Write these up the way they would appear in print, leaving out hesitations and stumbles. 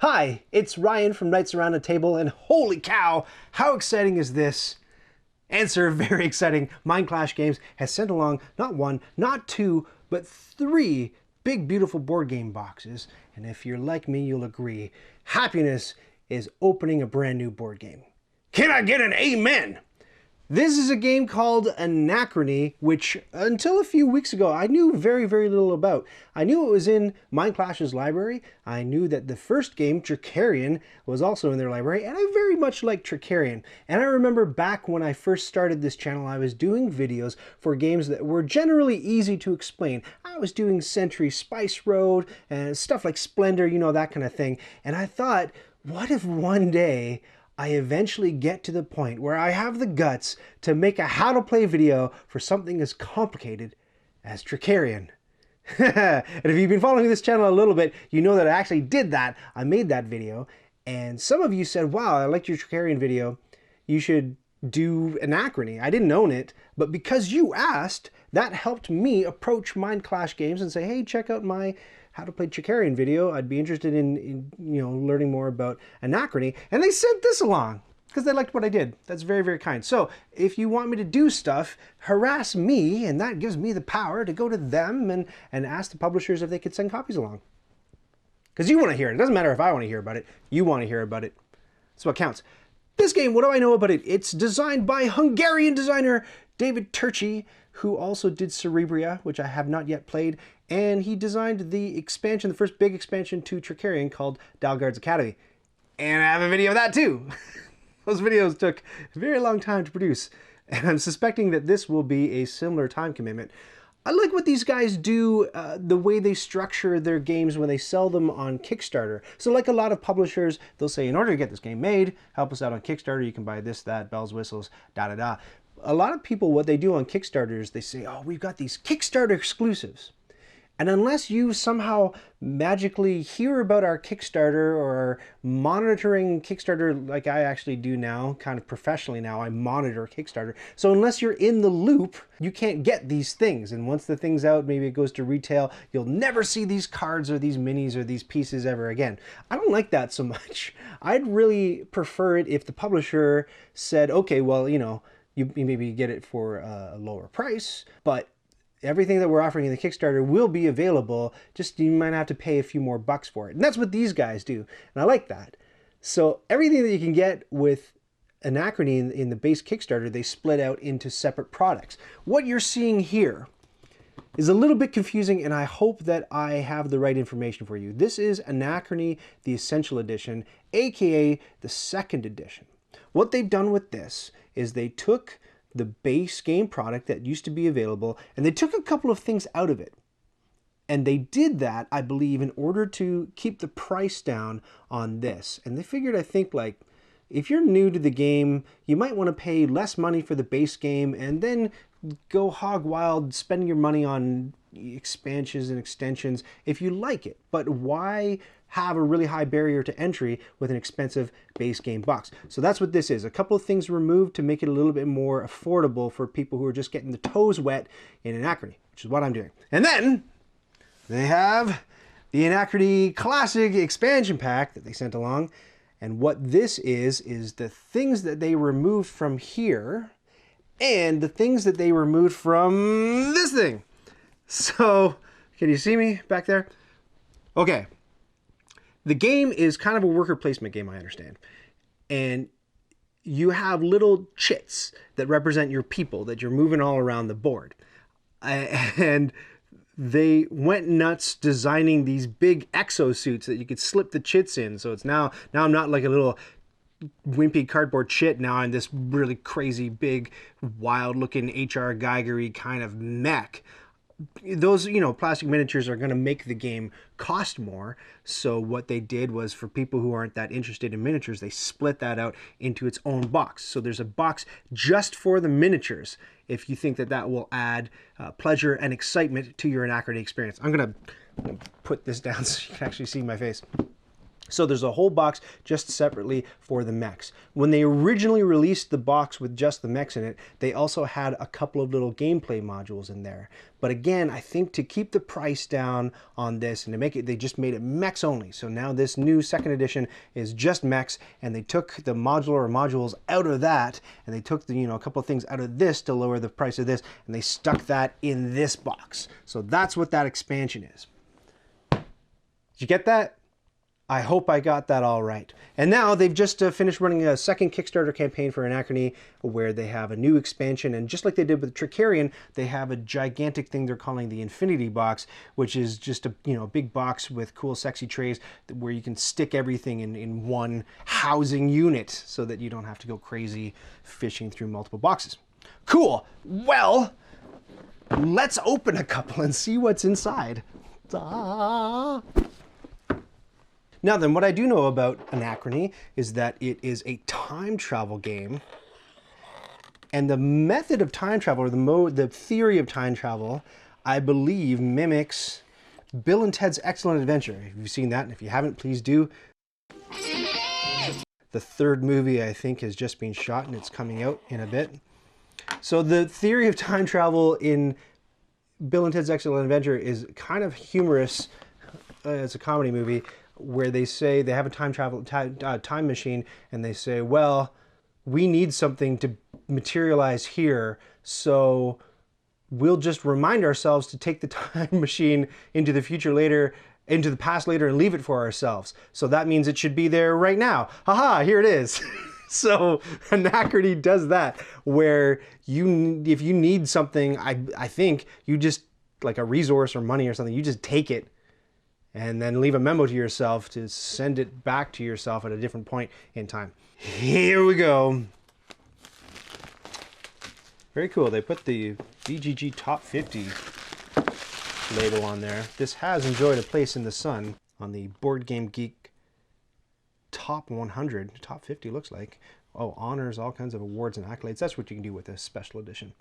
Hi, it's Ryan from Knights Around the Table, and holy cow, how exciting is this? Answer, very exciting. Mindclash Games has sent along not one, not two, but three big, beautiful board game boxes. And if you're like me, you'll agree, happiness is opening a brand new board game. Can I get an amen? This is a game called Anachrony, which until a few weeks ago I knew very, very little about. I knew it was in Mindclash's library. I knew that the first game, Tricarion, was also in their library, and I very much like Tricarion. And I remember back when I first started this channel, I was doing videos for games that were generally easy to explain. I was doing Century Spice Road and stuff like Splendor, you know, that kind of thing. And I thought, what if one day I eventually get to the point where I have the guts to make a how to play video for something as complicated as Tricarion. And if you've been following this channel a little bit, you know that I actually did that. I made that video, and some of you said, wow, I liked your Tricarion video. You should do Anachrony. I didn't own it, but because you asked, that helped me approach Mindclash Games and say, hey, check out my how to play Tricarion video. I'd be interested in learning more about Anachrony. And they sent this along because they liked what I did. That's very, very kind. So if you want me to do stuff, harass me, and that gives me the power to go to them and ask the publishers if they could send copies along. Because you want to hear it. It doesn't matter if I want to hear about it. You want to hear about it. That's what counts. This game, what do I know about it? It's designed by Hungarian designer David Turczi, who also did Cerebria, which I have not yet played, and he designed the expansion, the first big expansion to Tricarion called Dalgard's Academy. And I have a video of that too. Those videos took a very long time to produce, and I'm suspecting that this will be a similar time commitment. I like what these guys do, the way they structure their games when they sell them on Kickstarter. So like a lot of publishers, they'll say, in order to get this game made, help us out on Kickstarter, you can buy this, that, bells, whistles, da-da-da. A lot of people, what they do on Kickstarter is they say, oh, we've got these Kickstarter exclusives. And unless you somehow magically hear about our Kickstarter or are monitoring Kickstarter like I actually do now, kind of professionally now, I monitor Kickstarter. So unless you're in the loop, you can't get these things. And once the thing's out, maybe it goes to retail, you'll never see these cards or these minis or these pieces ever again. I don't like that so much. I'd really prefer it if the publisher said, okay, well, you maybe get it for a lower price, but everything that we're offering in the Kickstarter will be available, just you might have to pay a few more bucks for it. And that's what these guys do, and I like that. So everything that you can get with Anachrony in the base Kickstarter, they split out into separate products. What you're seeing here is a little bit confusing, and I hope that I have the right information for you. This is Anachrony, the Essential Edition, aka the second edition. What they've done with this is they took the base game product that used to be available, and they took a couple of things out of it. And they did that, I believe, in order to keep the price down on this. And they figured, I think, like, if you're new to the game, you might want to pay less money for the base game and then go hog wild spending your money on expansions and extensions if you like it. But why have a really high barrier to entry with an expensive base game box? So that's what this is. A couple of things removed to make it a little bit more affordable for people who are just getting the toes wet in Anachrony, which is what I'm doing. And then they have the Anachrony Classic Expansion Pack that they sent along. And what this is the things that they removed from here and the things that they removed from this thing. So, can you see me back there? Okay. The game is kind of a worker placement game, I understand. And you have little chits that represent your people that you're moving all around the board. And they went nuts designing these big exosuits that you could slip the chits in. So it's now I'm not like a little wimpy cardboard chit. Now I'm this really crazy, big, wild-looking H.R. Geiger-y kind of mech. Those, plastic miniatures are going to make the game cost more. So what they did was, for people who aren't that interested in miniatures, they split that out into its own box. So there's a box just for the miniatures if you think that that will add pleasure and excitement to your Anachrony experience. I'm going to put this down so you can actually see my face. So there's a whole box just separately for the mechs. When they originally released the box with just the mechs in it, they also had a couple of little gameplay modules in there. But again, I think to keep the price down on this and to make it, they just made it mechs only. So now this new second edition is just mechs, and they took the modular modules out of that, and they took the, a couple of things out of this to lower the price of this, and they stuck that in this box. So that's what that expansion is. Did you get that? I hope I got that all right. And now they've just finished running a second Kickstarter campaign for Anachrony where they have a new expansion, and just like they did with Tricarion, they have a gigantic thing they're calling the Infinity Box, which is just a big box with cool sexy trays where you can stick everything in one housing unit so that you don't have to go crazy fishing through multiple boxes. Cool. Well, let's open a couple and see what's inside. Ah. Now then, what I do know about Anachrony is that it is a time travel game, and the method of time travel, or the theory of time travel, I believe mimics Bill and Ted's Excellent Adventure. If you've seen that, and if you haven't, please do. The third movie, I think, has just been shot, and it's coming out in a bit. So the theory of time travel in Bill and Ted's Excellent Adventure is kind of humorous. It's a comedy movie, where they say they have a time machine, and they say, well, we need something to materialize here, so we'll just remind ourselves to take the time machine into the future later, into the past later, and leave it for ourselves. So that means it should be there right now. Haha, here it is. So Anachrony does that, where if you need something, I think you just, like a resource or money or something, you just take it and then leave a memo to yourself to send it back to yourself at a different point in time. Here we go. Very cool. They put the BGG Top 50 label on there. This has enjoyed a place in the sun on the Board Game Geek Top 100. Top 50 looks like. Oh, honors, all kinds of awards and accolades. That's what you can do with this special edition.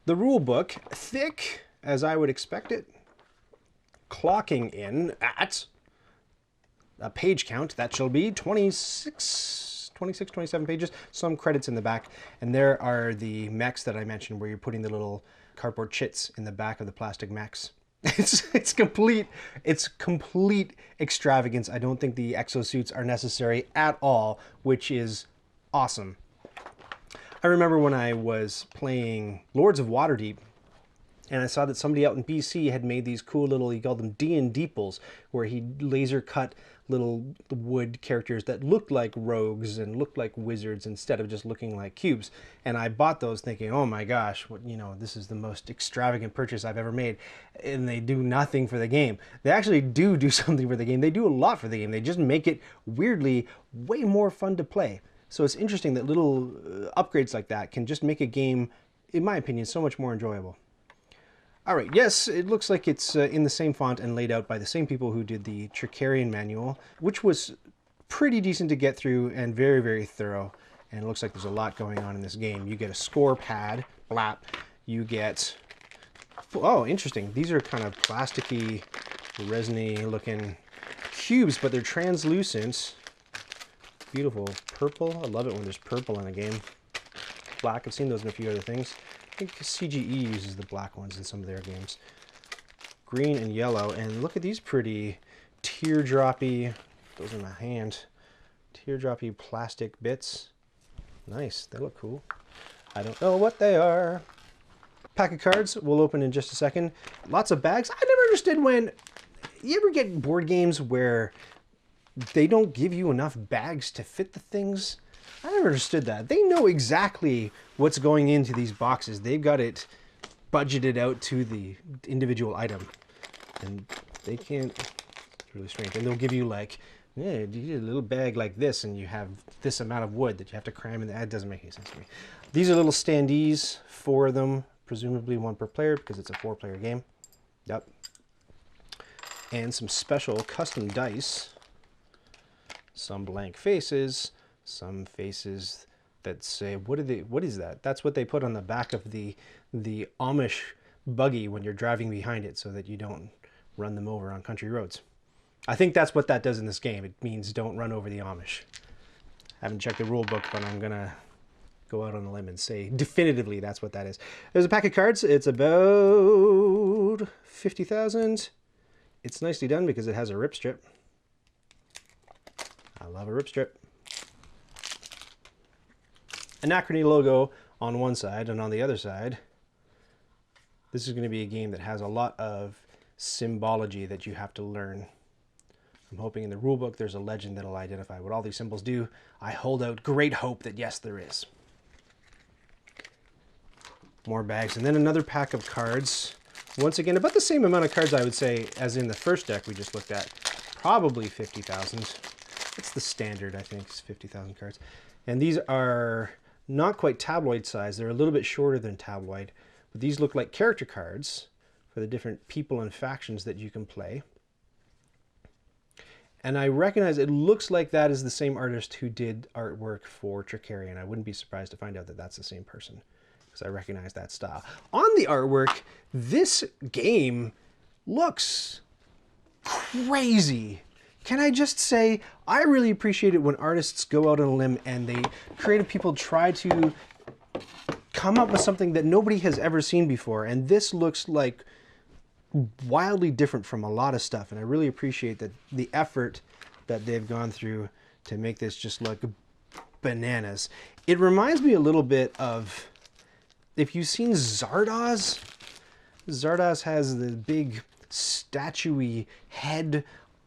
The rule book, thick as I would expect it, clocking in at a page count that shall be 26, 27 pages, some credits in the back, and there are the mechs that I mentioned where you're putting the little cardboard chits in the back of the plastic mechs. It's complete extravagance. I don't think the exosuits are necessary at all, which is awesome. I remember when I was playing Lords of Waterdeep, and I saw that somebody out in BC had made these cool little, he called them DnDeeples, where he laser cut little wood characters that looked like rogues and looked like wizards instead of just looking like cubes. And I bought those thinking, oh my gosh, this is the most extravagant purchase I've ever made. And they do nothing for the game. They actually do something for the game. They do a lot for the game. They just make it weirdly way more fun to play. So it's interesting that little upgrades like that can just make a game, in my opinion, so much more enjoyable. All right, yes, it looks like it's in the same font and laid out by the same people who did the Tricarion manual, which was pretty decent to get through and very, very thorough. And it looks like there's a lot going on in this game. You get a score pad, blap. You get, oh, interesting. These are kind of plasticky, resiny looking cubes, but they're translucent. Beautiful purple. I love it when there's purple in a game. Black, I've seen those in a few other things. I think CGE uses the black ones in some of their games. Green and yellow, and look at these pretty teardroppy, those in my hand, teardroppy plastic bits. Nice, they look cool. I don't know what they are. Pack of cards we'll open in just a second. Lots of bags. I never understood when, you ever get board games where they don't give you enough bags to fit the things? I never understood that. They know exactly what's going into these boxes. They've got it budgeted out to the individual item. And they can't, it's really strange. And they'll give you like, yeah, you need a little bag like this and you have this amount of wood that you have to cram in. That doesn't make any sense to me. These are little standees, 4 of them, presumably 1 per player because it's a 4-player game. Yep. And some special custom dice. Some blank faces, some faces that say, what is that? That's what they put on the back of the Amish buggy when you're driving behind it so that you don't run them over on country roads. I think that's what that does in this game. It means don't run over the Amish. I haven't checked the rule book, but I'm gonna go out on a limb and say definitively that's what that is. There's a pack of cards. It's about 50,000. It's nicely done because it has a rip strip. I love a rip strip. Anachrony logo on one side, and on the other side, this is going to be a game that has a lot of symbology that you have to learn. I'm hoping in the rulebook there's a legend that'll identify what all these symbols do. I hold out great hope that yes, there is. More bags, and then another pack of cards. Once again, about the same amount of cards, I would say, as in the first deck we just looked at. Probably 50,000. It's the standard, I think, is 50,000 cards. And these are not quite tabloid size. They're a little bit shorter than tabloid. But these look like character cards for the different people and factions that you can play. And I recognize it looks like that is the same artist who did artwork for Tricarion. I wouldn't be surprised to find out that that's the same person, because I recognize that style. On the artwork, this game looks crazy. Can I just say, I really appreciate it when artists go out on a limb and they, creative people, try to come up with something that nobody has ever seen before. And this looks like wildly different from a lot of stuff. And I really appreciate that the effort that they've gone through to make this just look bananas. It reminds me a little bit of, if you've seen Zardoz, Zardoz has the big statuey head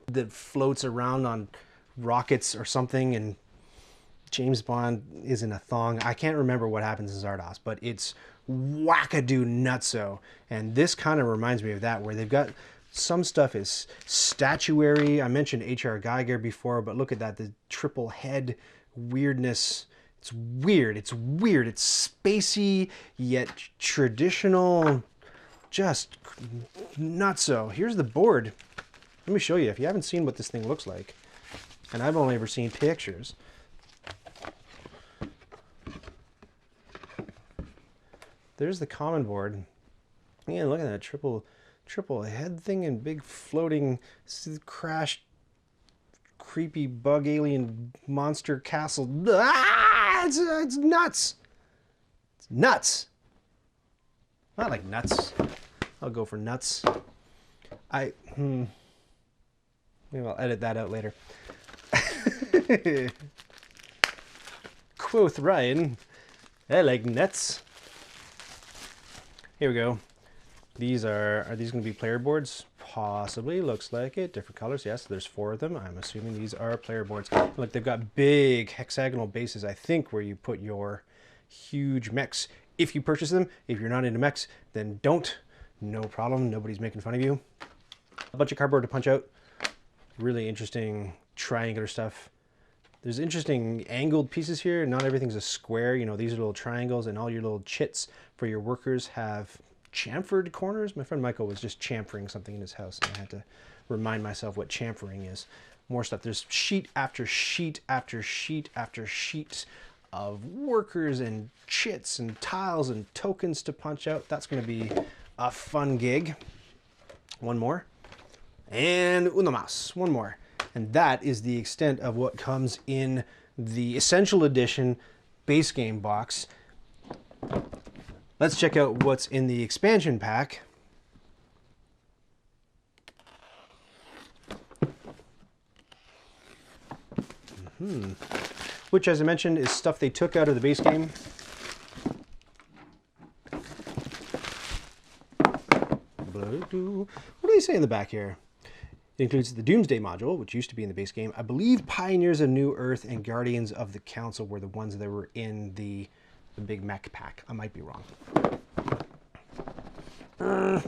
that floats around on rockets or something, and James Bond is in a thong. I can't remember what happens in Zardoz, but it's wackadoo nutso. And this kind of reminds me of that, where they've got some stuff is statuary. I mentioned H.R. Geiger before, but look at that, the triple head weirdness. It's weird, it's weird, it's spacey, yet traditional, just nutso. Here's the board. Let me show you, if you haven't seen what this thing looks like, and I've only ever seen pictures. There's the common board. Yeah, look at that triple head thing and big floating crashed creepy bug alien monster castle. Ah, it's nuts. It's nuts. I like nuts. I'll go for nuts. Maybe I'll edit that out later. Quoth Ryan, I like nuts. Here we go. These are these going to be player boards? Possibly, looks like it. Different colors, yes, there's 4 of them. I'm assuming these are player boards. Look, they've got big hexagonal bases, I think, where you put your huge mechs. If you purchase them, if you're not into mechs, then don't. No problem, nobody's making fun of you. A bunch of cardboard to punch out. Really interesting triangular stuff. There's interesting angled pieces here. Not everything's a square. You know, these are little triangles, and all your little chits for your workers have chamfered corners. My friend Michael was just chamfering something in his house, and I had to remind myself what chamfering is. More stuff. There's sheet after sheet after sheet after sheet of workers and chits and tiles and tokens to punch out. That's going to be a fun gig. One more. And una más, one more. And that is the extent of what comes in the Essential Edition base game box. Let's check out what's in the expansion pack. Which, as I mentioned, is stuff they took out of the base game. What do they say in the back here? It includes the Doomsday module, which used to be in the base game. I believe Pioneers of New Earth and Guardians of the Council were the ones that were in the big mech pack. I might be wrong. I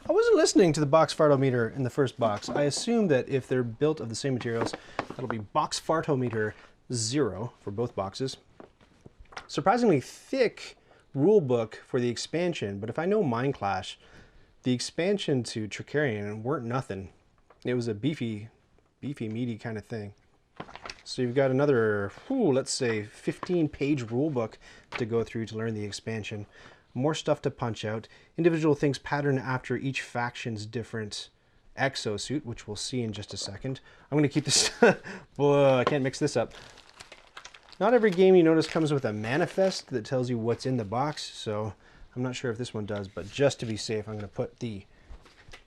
wasn't listening to the box fartometer in the first box. I assume that if they're built of the same materials, that'll be box fartometer 0 for both boxes. Surprisingly thick rule book for the expansion, but if I know Mindclash, the expansion to Tricarion weren't nothing. It was a beefy, meaty kind of thing. So you've got another, let's say 15-page rule book to go through to learn the expansion. More stuff to punch out. Individual things patterned after each faction's different exosuit, which we'll see in just a second. I'm going to keep this, boy, I can't mix this up. Not every game you notice comes with a manifest that tells you what's in the box, so I'm not sure if this one does, but just to be safe, I'm going to put the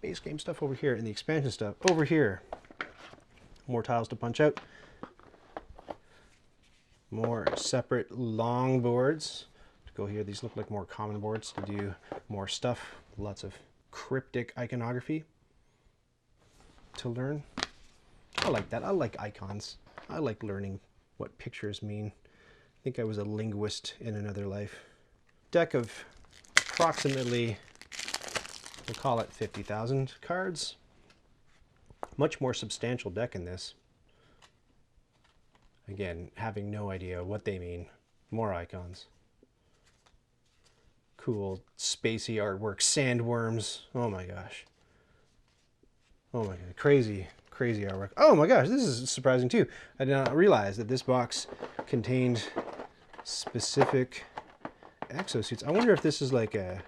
base game stuff over here and the expansion stuff over here. More tiles to punch out. More separate long boards to go here. These look like more common boards to do more stuff. Lots of cryptic iconography to learn. I like that. I like icons. I like learning what pictures mean. I think I was a linguist in another life. Deck of approximately, we'll call it 50,000 cards. Much more substantial deck in this. Again, having no idea what they mean. More icons. Cool, spacey artwork, sandworms. Oh my gosh. Oh my god, crazy, crazy artwork. Oh my gosh, this is surprising too. I did not realize that this box contained specific exosuits. I wonder if this is like a,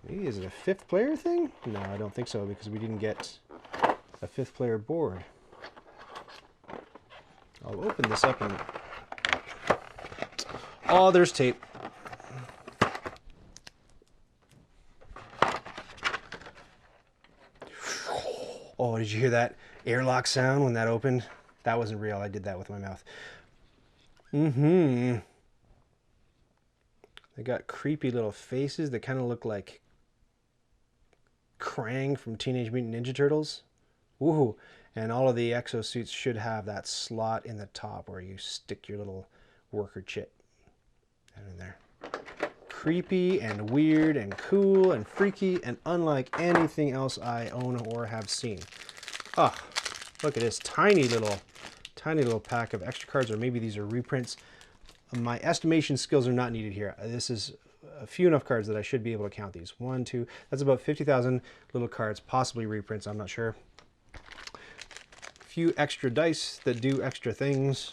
maybe is it a 5th player thing? No, I don't think so, because we didn't get a 5th player board. I'll open this up and... oh, there's tape. Oh, did you hear that airlock sound when that opened? That wasn't real. I did that with my mouth. They got creepy little faces that kind of look like Krang from Teenage Mutant Ninja Turtles. Woohoo! And all of the exosuits should have that slot in the top where you stick your little worker chit down in there. Creepy and weird and cool and freaky and unlike anything else I own or have seen. Oh, look at this tiny little pack of extra cards, or maybe these are reprints. My estimation skills are not needed here. This is a few enough cards that I should be able to count these. 1, 2, that's about 50,000 little cards, possibly reprints, I'm not sure. Few extra dice that do extra things,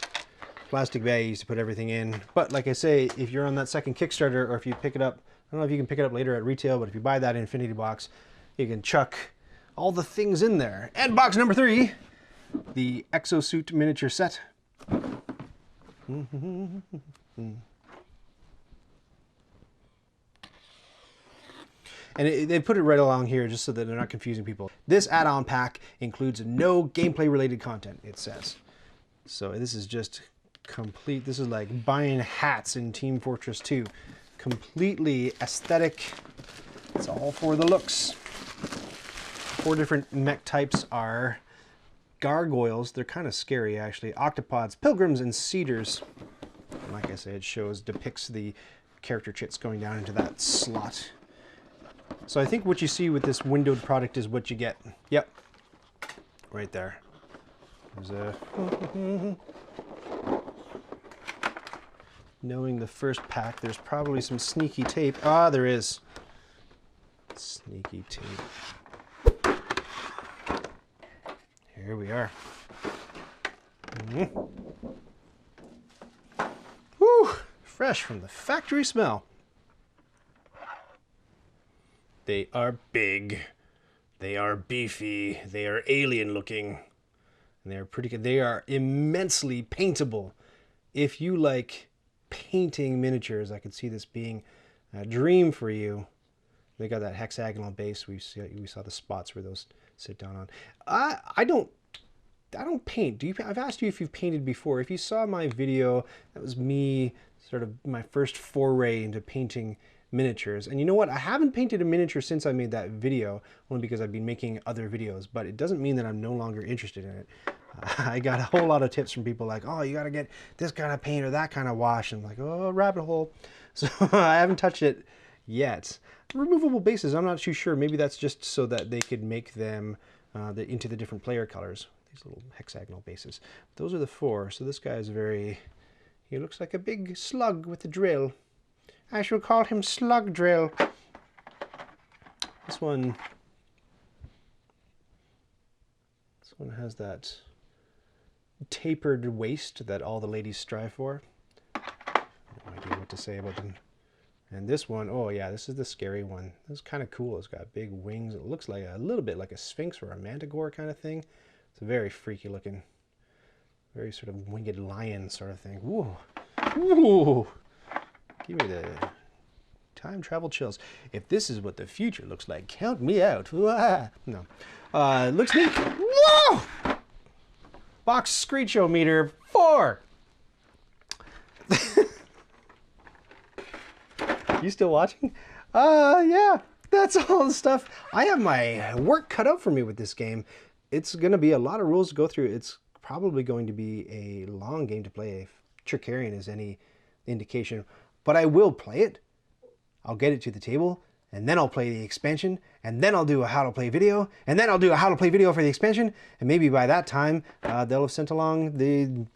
plastic baggies to put everything in. But like I say, if you're on that second Kickstarter, or if you pick it up, I don't know if you can pick it up later at retail, but if you buy that infinity box, you can chuck all the things in there. And box number 3, the Exosuit Miniature Set. And they put it right along here just so that they're not confusing people. This add-on pack includes no gameplay-related content, it says. So this is just complete. This is like buying hats in Team Fortress 2. Completely aesthetic. It's all for the looks. 4 different mech types are gargoyles. They're kind of scary, actually. Octopods, pilgrims, and cedars. And like I said, it depicts the character chits going down into that slot. So I think what you see with this windowed product is what you get. Yep. Right there. There's a... Knowing the first pack, there's probably some sneaky tape. Ah, there is. Sneaky tape. Here we are. Woo! Fresh from the factory smell. They are big, they are beefy, they are alien looking, and they are pretty good. They are immensely paintable. If you like painting miniatures, I could see this being a dream for you. They got that hexagonal base. We saw the spots where those sit down on. I don't paint. I've asked you if you've painted before. If you saw my video, that was me, sort of my first foray into painting miniatures. And you know what? I haven't painted a miniature since I made that video, only because I've been making other videos, but it doesn't mean that I'm no longer interested in it. I got a whole lot of tips from people like, oh, you got to get this kind of paint or that kind of wash. And I'm like, oh, rabbit hole. So I haven't touched it yet. Removable bases, I'm not too sure. Maybe that's just so that they could make them into the different player colors. These little hexagonal bases. Those are the 4. So this guy is he looks like a big slug with a drill. I shall call him Slug Drill. This one has that tapered waist that all the ladies strive for. No idea what to say about them. And this one, oh yeah, this is the scary one. This is kind of cool. It's got big wings. It looks like a little bit like a sphinx or a manticore kind of thing. It's a very freaky looking, very sort of winged lion sort of thing. Whoa. Whoa. Give me the time travel chills. If this is what the future looks like, count me out. No. Looks neat. Whoa! Box Screechometer 4. You still watching? Yeah, that's all the stuff. I have my work cut out for me with this game. It's going to be a lot of rules to go through. It's probably going to be a long game to play, if Tricarian is any indication. But I will play it. I'll get it to the table, and then I'll play the expansion, and then I'll do a how to play video, and then I'll do a how to play video for the expansion, and maybe by that time they'll have sent along the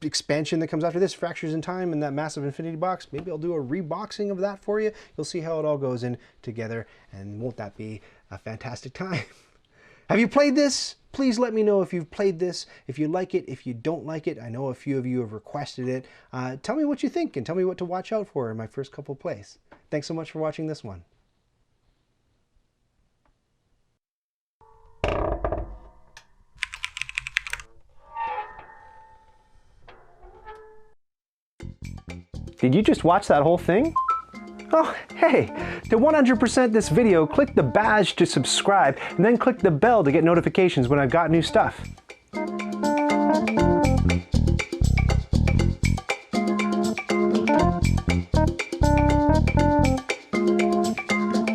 expansion that comes after this, Fractures in Time, and that massive infinity box. Maybe I'll do a reboxing of that for you. You'll see how it all goes in together, and won't that be a fantastic time? Have you played this? Please let me know if you've played this, if you like it, if you don't like it. I know a few of you have requested it. Tell me what you think, and tell me what to watch out for in my first couple plays. Thanks so much for watching this one. Did you just watch that whole thing? Oh, hey, to 100% this video, click the badge to subscribe, and then click the bell to get notifications when I've got new stuff.